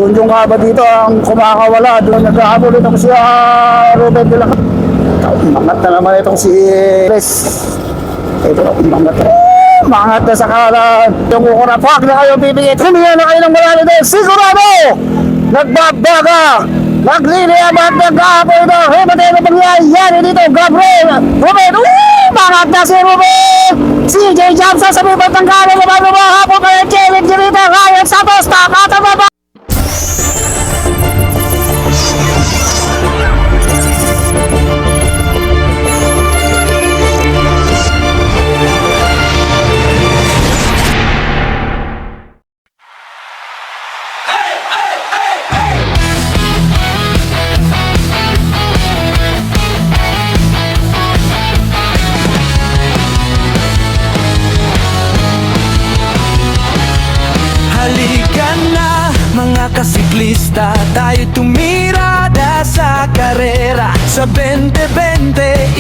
Junjung nga ba dito ang kumakawala? Doon nag-aabol itong si Ruben de la Cruz. Umangat na naman itong si Les. Ito, umangat na. Umangat na sa kanan. Yung kukurapag na kayo bibigit. Huminga na kayo ng marami din. Sigurado! Nagbabaga! Nagliliyab at nag-aapoy na. Humatay na pangyayari dito. Gabriel! Ruben! Umangat na si Ruben! CJ Johnson sa bibag ng kanan. Hapon kayo. Kevin Girita. Ryan Santos. Tama. Kasiklista, tayo tumirada sa karera. Sa 20-20,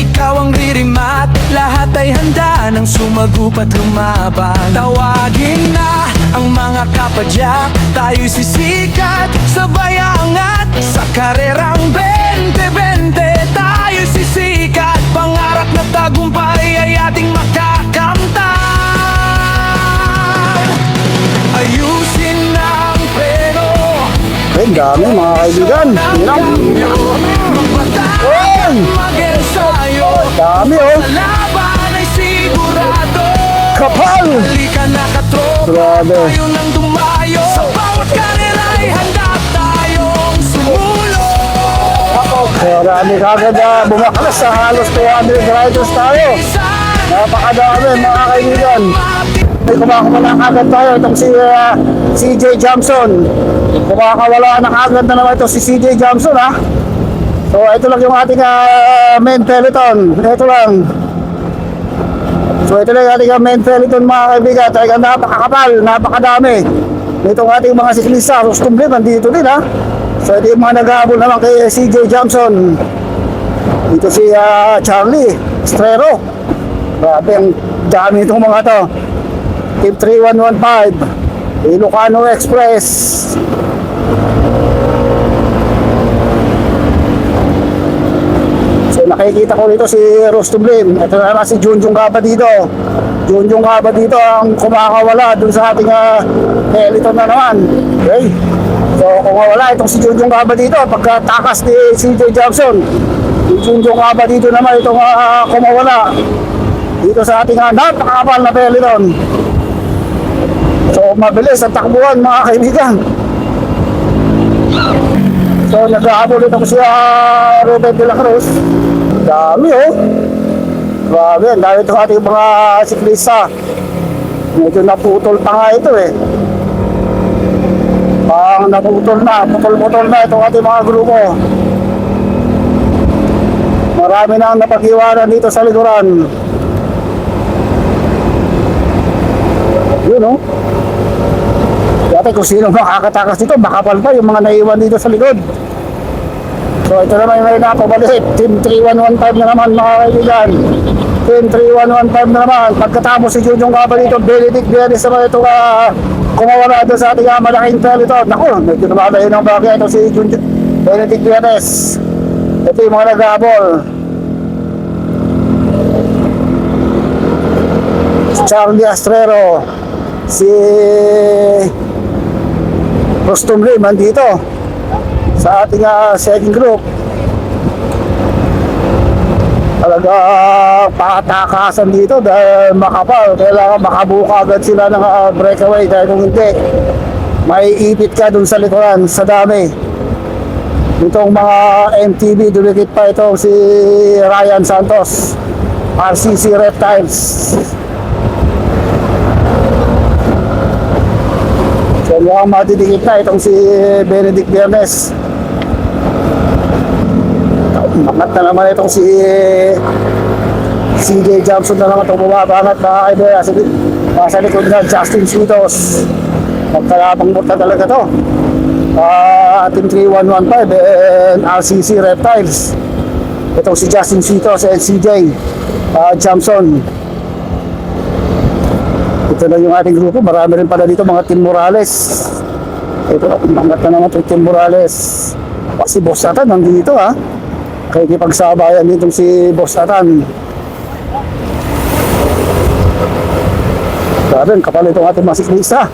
ikaw ang ririmat. Lahat ay handa nang sumagupat lumaban. Tawagin na ang mga kapadyak. Tayo'y sisikat, sabay angat. Sa karerang 20-20, tayo'y sisikat. Pangarap na tagumpay ay ating makakamtan. Ayusin ang pero. Ay, dami mga kaibigan. Ay! Dami oh. Laban ay sigurado. Kapal! Halika na katropa. Grabe. Tayo nang dumayo. Sa bawat kanila ay handa tayong sumulong. Marami kagad bumakalas sa halos 200 riders tayo. Napakadami mga kaibigan. Ay, kumakawala agad tayo itong si CJ Johnson. Kumakawala na agad na naman ito si CJ Johnson ha. So ito lang yung ating main peloton. Ito lang. So ito lang yung ating main peloton mga kaibigan. Talagang napakakapal, napakadami. Itong ating mga siklista, Rustumble, nandito din ha. So ito yung mga nag-aabol naman kay CJ Johnson. Dito si Charlie Estrero. Grabe ang dami itong mga to. Team 3115 Ilocano Express. So nakikita ko dito si Rostublim. Ito na naman si Junjung Gaba dito. Junjung Gaba dito ang kumakawala dun sa ating peloton na naman. Okay. So kung mawala itong si Junjung Gaba dito pagkatakas ni CJ Johnson, si Junjung Gaba dito naman itong kumawala dito sa ating napakakapal na peloton. So mabilis ang takbuhan mga kaibigan. So nag-aabol ito si Ruben de la Cruz. Dami oh. Grabe, ang dami ito ating mga siklista. Medyo naputol pa nga ito eh. Pang naputol na, putol-putol na itong ating mga grupo. Marami na ang napag-iwanan dito sa likuran. Yun oh. Dati kung sino makakatakas dito, makapal pa yung mga naiwan dito sa likod. So ito naman yung may napabalik. Team 3115 na naman mga kaibigan. Team 3115 na naman. Pagkatapos si Junjung Gaba dito, Benedict Villanes naman ito kumawala doon sa ating malaking peloton. Naku, medyo namalayo ng bagay ito si Benedict Villanes. Ito yung mga nag-aabol. Si Charlie Estrero, si Rustumble dito sa ating second group. Talaga patakasan dito dahil makapal. Kailangan makabuka agad sila ng breakaway dahil kung hindi may ipit ka dun sa likuran sa dami. Itong mga MTB, dumikit pa ito si Ryan Santos, RCC Reptiles. So mukhang matidikit na itong si Benedict Villanes. Umangat na naman itong si CJ Johnson na naman itong bumabangat na idea. Nasa likod na Justin Suitos. Magkalabang murta talaga to. Team 3115 and RCC Reptiles. Itong si Justin Suitos and CJ Johnson. Ito na yung ating grupo. Marami rin pala dito mga Team Morales. Ito, umangat na naman itong Tim Morales. Si Boss Atan nandito ha. Kaya kipagsabayan dito si Boss Atan. Grabe, kapal itong ating mga siklista.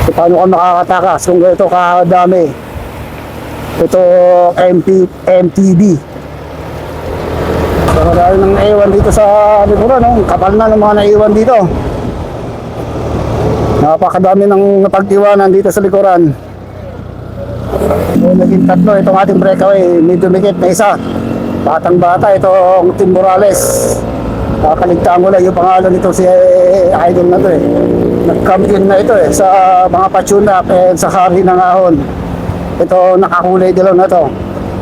So, paano ka makakatakas kung ganito kadami? Ito, MTB. So, marami nang naiwan dito sa likuran, no? Kapal na ng mga naiwan dito. Napakadami ng napag-iwanan dito sa likuran. So, naging tatlo itong ating breakaway. May dumikit na isa. Batang bata itong Tim Morales. Kakaligtaan ko lang yung pangalan nito si idol na to eh. Nag-champion na ito eh sa mga patuna and sa hari ng ahon. Ito nakakulay dilaw na to.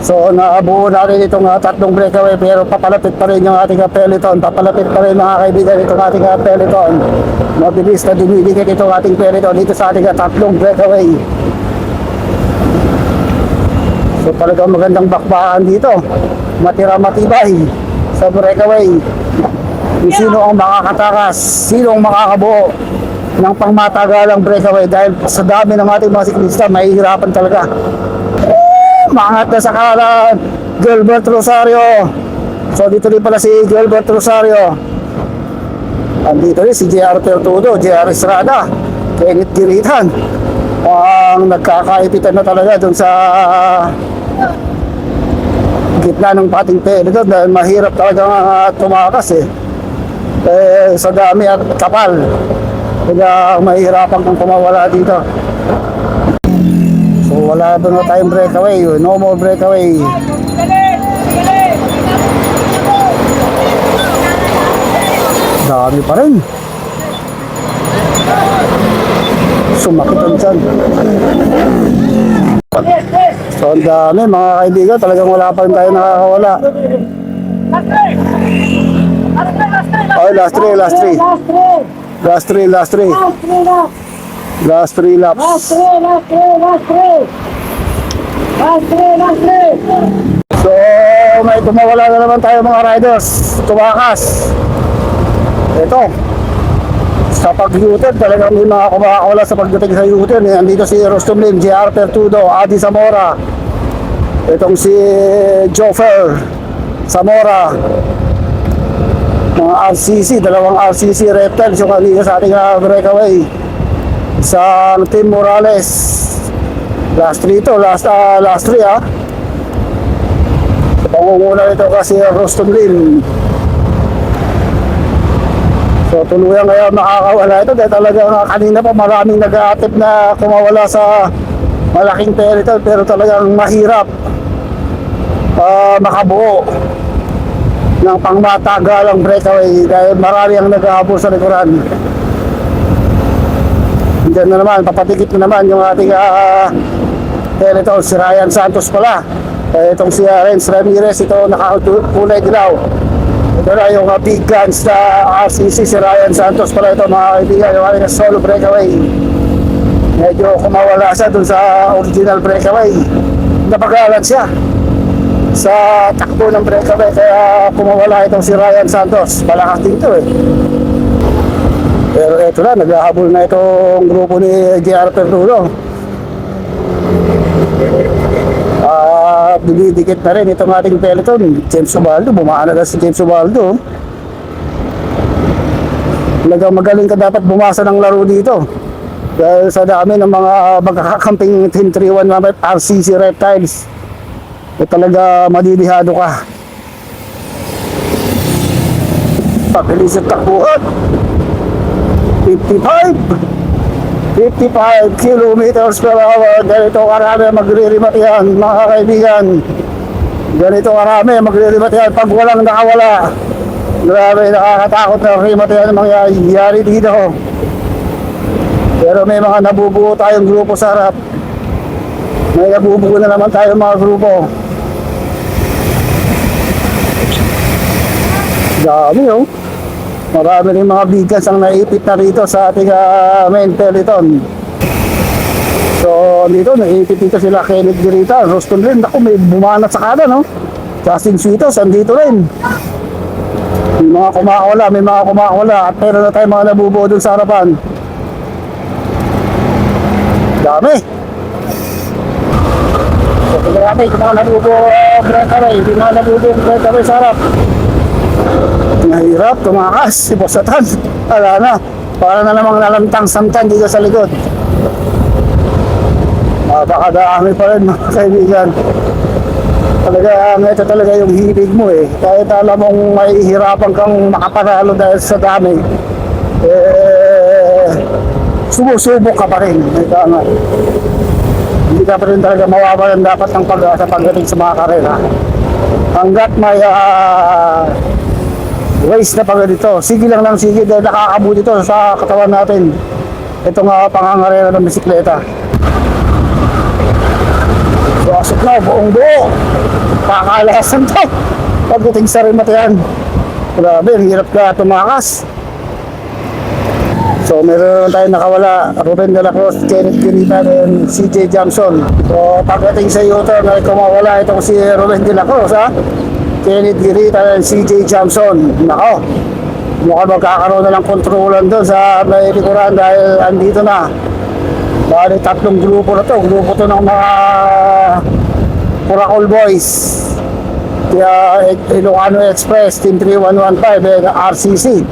So nabuo natin itong tatlong breakaway pero papalapit pa rin yung ating peloton. Papalapit pa rin mga kaibigan itong ating peloton. Mabilis na dumidikit itong ating peloton dito sa ating tatlong breakaway. So talagang magandang bakbakan dito. Matira-matibay sa breakaway. Kung sino ang makakatakas, sino ang makakabuo ng pangmatagalang breakaway dahil sa dami ng ating mga siklista, mahihirapan talaga. Maangat na sa kanan, Gilbert Rosario. So dito rin pala si Gilbert Rosario. Andito rin si JR Pertudo, JR Estrada, Kenneth Giritan. Ang nagkakaipitan na talaga dun sa gitna ng pating peloton dahil mahirap talaga tumakas eh. Sa dami at kapal. Kaya mahihirapan kung kumawala dito. So wala doon na tayong breakaway. No more breakaway. Dami pa rin. Sumakit ang tiyan. So ang dami mga kaibigan. Talagang wala pa rin tayo nakakawala. Oh, last three laps. So, may tumawala na naman tayo mga riders. Tumakas. Ito. Sa pag-U-turn, talagang may mga kumakawala sa pagdating sa U-turn. Andito si Rostom Lim, JR Pertudo, Adi Zamora. Itong si Joffer Zamora. Mga RCC, dalawang RCC Reptiles yung kanina sa ating breakaway sa Tim Morales. Last 3 to, last 3 ha. Sa pangunguna ito kasi Rostom Lim. So tuluyan kaya makakawala ito dahil talagang kanina pa maraming nag-aatip na kumawala sa malaking peloton pero talagang mahirap makabuo ng pangmatagalang breakaway dahil marami ang naghahabol sa likuran. Diyan na naman, papatikit na naman yung ating peloton, si Ryan Santos pala. Itong si Renz Ramirez, ito nakakulay dilaw. Ito na yung big guns na RCC, si Ryan Santos pala ito mga kaibigan, yung ating solo breakaway. Medyo kumawala siya dun sa original breakaway. Napagalan siya sa takbo ng breakaway kaya kumawala itong si Ryan Santos. Palakas din ito eh. Pero ito na, naghahabol na itong grupo ni JR Pertudo. Dinidikit na rin itong ating peloton. James Ubaldo, bumaan na si James Ubaldo. Talagang magaling ka dapat bumasa ng laro dito dahil sa dami ng mga magkakakamping Team 3-1 RCC Reptiles. Talaga madidihado ka. Pabilis ang takbuhan. 55 kilometers per hour. Ganito karami magre-remat yan mga kaibigan. Ganito karami magre-remat yan pag walang nakawala. Grabe, nakakatakot na remat yan mangyayari dito. Pero may mga nabubuo tayong grupo sa harap. May nabubuo na naman tayong mga grupo. Dami oh. Marami rin mga bigas ang naipit na rito sa ating main peloton. So dito naipit dito sila Kenneth Giritan, Roston rin. Ako may bumanat sa kanan no. Justin Suitos andito rin. May mga kumakawala at pero na tayo mga nabubuo dun sa harapan. Dami. So, tingnan natin kung mga nabubo breakaway. Hindi mga nabubo breakaway sa harap. Nahirap, tumakas. Si Bosatan. Wala na. Para na namang nalantang-samtan dito sa likod. Napakadami pa rin mga kaibigan. Talaga, ito talaga yung hilig mo eh. Kahit alam mong may hirapan kang makapanalo dahil sa dami, sumusubok ka pa rin. Ito nga. Hindi ka pa rin talaga mawawalan dapat ng pag-asa pagdating sa mga karera. Hanggat may race na pagdito, sige lang ng sige dahil nakakabuti ito sa katawan natin. Ito nga pangangarera ng bisikleta. Pasok na, buong buo. Pakakalasan to. Pagdating sa remote yan. Grabe, hirap ka tumakas. So, meron tayong nakawala. Ruben de la Cruz, Kenneth Girita, and CJ Johnson. So, pagdating sa U-turn, ay kumawala itong si Ruben de la Cruz, ha? Kenneth Girita and CJ Johnson. Nako, mukhang magkakaroon na ng kontrolan doon sa may likuran dahil andito na. Bali, tatlong grupo na to. Grupo to ng mga Puracol Boys. Kaya Ilocano Express, Team 3115, and RCC.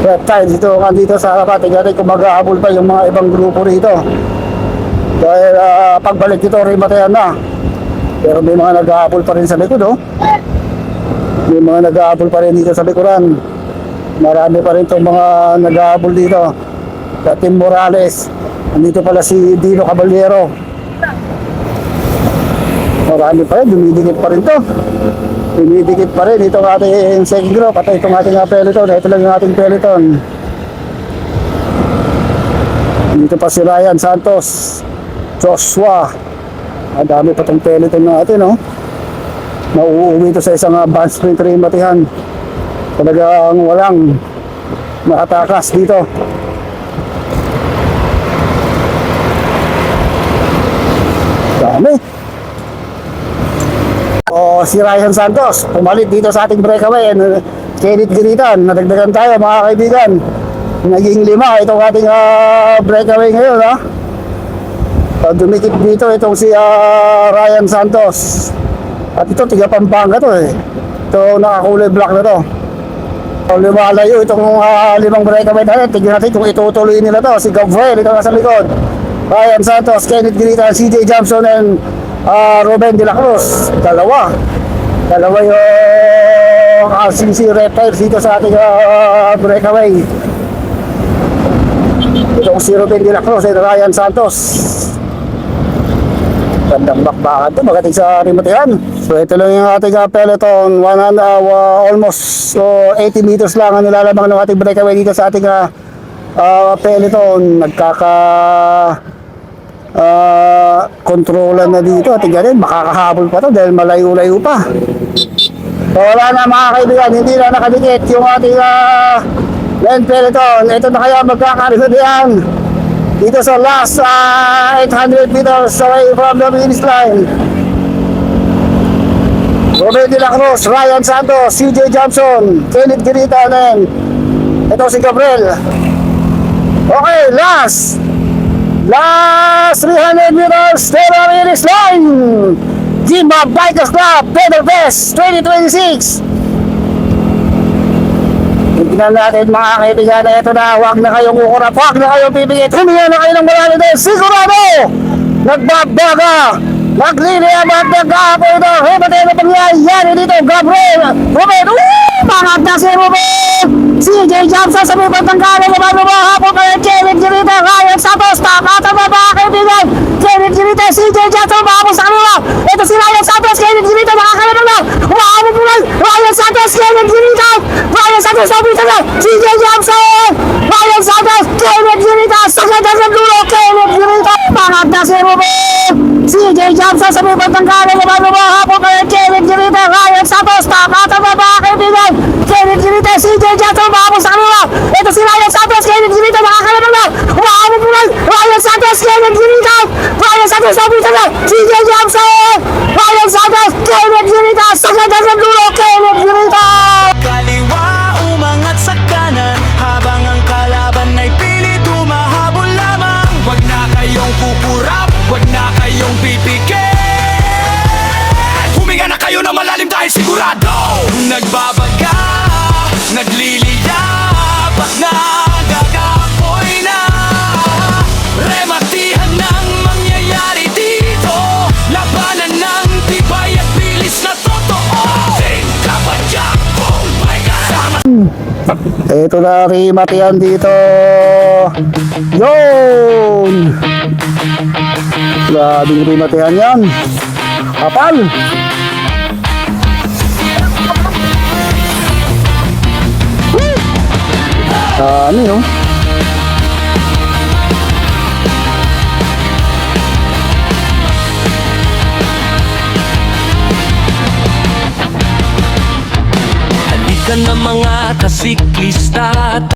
Reptile, dito sa harapan. Tingnan natin kung mag-aabol pa yung mga ibang grupo rito. Dahil pagbalik dito, rimatayan na. Pero may mga nag-aabol pa rin sa likod, oh. May mga nag-aabol pa rin dito sa likuran. Marami pa rin itong mga nag-aabol dito. Sa Team Morales. Andito pala si Dino Caballero. Marami pa rin, dumidikit pa rin to. Dumidikit pa rin itong ating second group at itong ating peloton. Ito lang yung ating peloton. Dito pa si Ryan Santos, Joshua. Ang dami pa itong peloton natin, no? Mauuwi ito sa isang band sprint rin matihan. Talagang walang makatakas dito. Dami. O si Ryan Santos, pumalit dito sa ating breakaway. Kenneth Giritan, nadagdagan tayo mga kaibigan. Naging 5 itong ating breakaway ngayon, ha. Dumikit dito itong si Ryan Santos. At ito, tiga Pampanga to eh. Ito, nakakulay black na to. Lumalayo itong 5 breakaway natin. Tignan natin kung itutuloy nila to. Si Gabriel, ito nasa likod. Ryan Santos, Kenneth Giritan, CJ Johnson, and Ruben de la Cruz. Dalawa yung RCC Reptiles dito sa ating breakaway. Itong si Ruben de la Cruz and Ryan Santos. Gandang bakbakan to, magating sa remotehan. So ito lang yung ating peloton. Almost 80 meters lang ang nilalabang ng ating breakaway dito sa ating peloton. Kontrolan na dito. Tingnan, makakahabol pa to dahil malayo-layo pa. So wala na mga kaibigan, hindi na nakadikit yung ating lane peloton. Ito na kaya magkakaroon yan dito sa last 800 meters away from the finish line. Ruben de la Cruz, Ryan Santos, CJ Johnson, Kenneth Girita, and ito si Gabriel. Okay, last 300 meters to the finish line. Jimba Bikers Club Pedal Fest 2026. Tignan natin mga kaibigan na ito na. Huwag na kayong kukurap, huwag na kayong pipigit. Huminga na kayo ng marami din. Sigurado nagbabaga, nagliliyam at nag-aapo ito. Himatay na pangyayari dito. Gabriel, Ruben, mga si Ruben, CJ Johnson sa bibag ng kano. Hapon kayo, Kenneth Girita, Ryan Santos. Tama mga kaibigan. Kenneth Girita, CJ Johnson, mahabos sa kanila. Ito si Ryan Santos, Kenneth Girita, nakakalabang na. Umahabos mo lang. Ryan Santos, Kenneth Girita. Ryan Santos, nabita na. CJ Johnson, Ryan Santos, Kenneth Girita. Sagad sa dulo, Kenneth Girita. Mga si Ruben, CJ Johnson sa bibag ng kano. Hapon kayo, Kenneth Girita, Ryan Santos. Tama mga kaibigan. Kenneth Girita, CJ Johnson, mahabos sa kanila. Ito si Ryan Santos, Kenneth Girita, nakakalabang na. Umahabos mo lang. Ryan Santos, Kenneth Girita. Ryan Santos, nabita na. CJ Johnson, Ryan Santos, Kenneth Girita. Sagad sa dulo, Kenneth Girita. Kaliwa umangat sa kanan habang ang kalaban ay pilit humahabol lamang. Huwag na kayong nagbabaga, nagliliyab at nagagapoy na. Rematihan ng mangyayari dito, labanan ng tibay at bilis na totoo. Sing Kapadyak, oh my God. Ito na rimatihan dito. Yun! Grabing rimatihan yan. Kapal! Ano yun? Halika na mga kasiklista.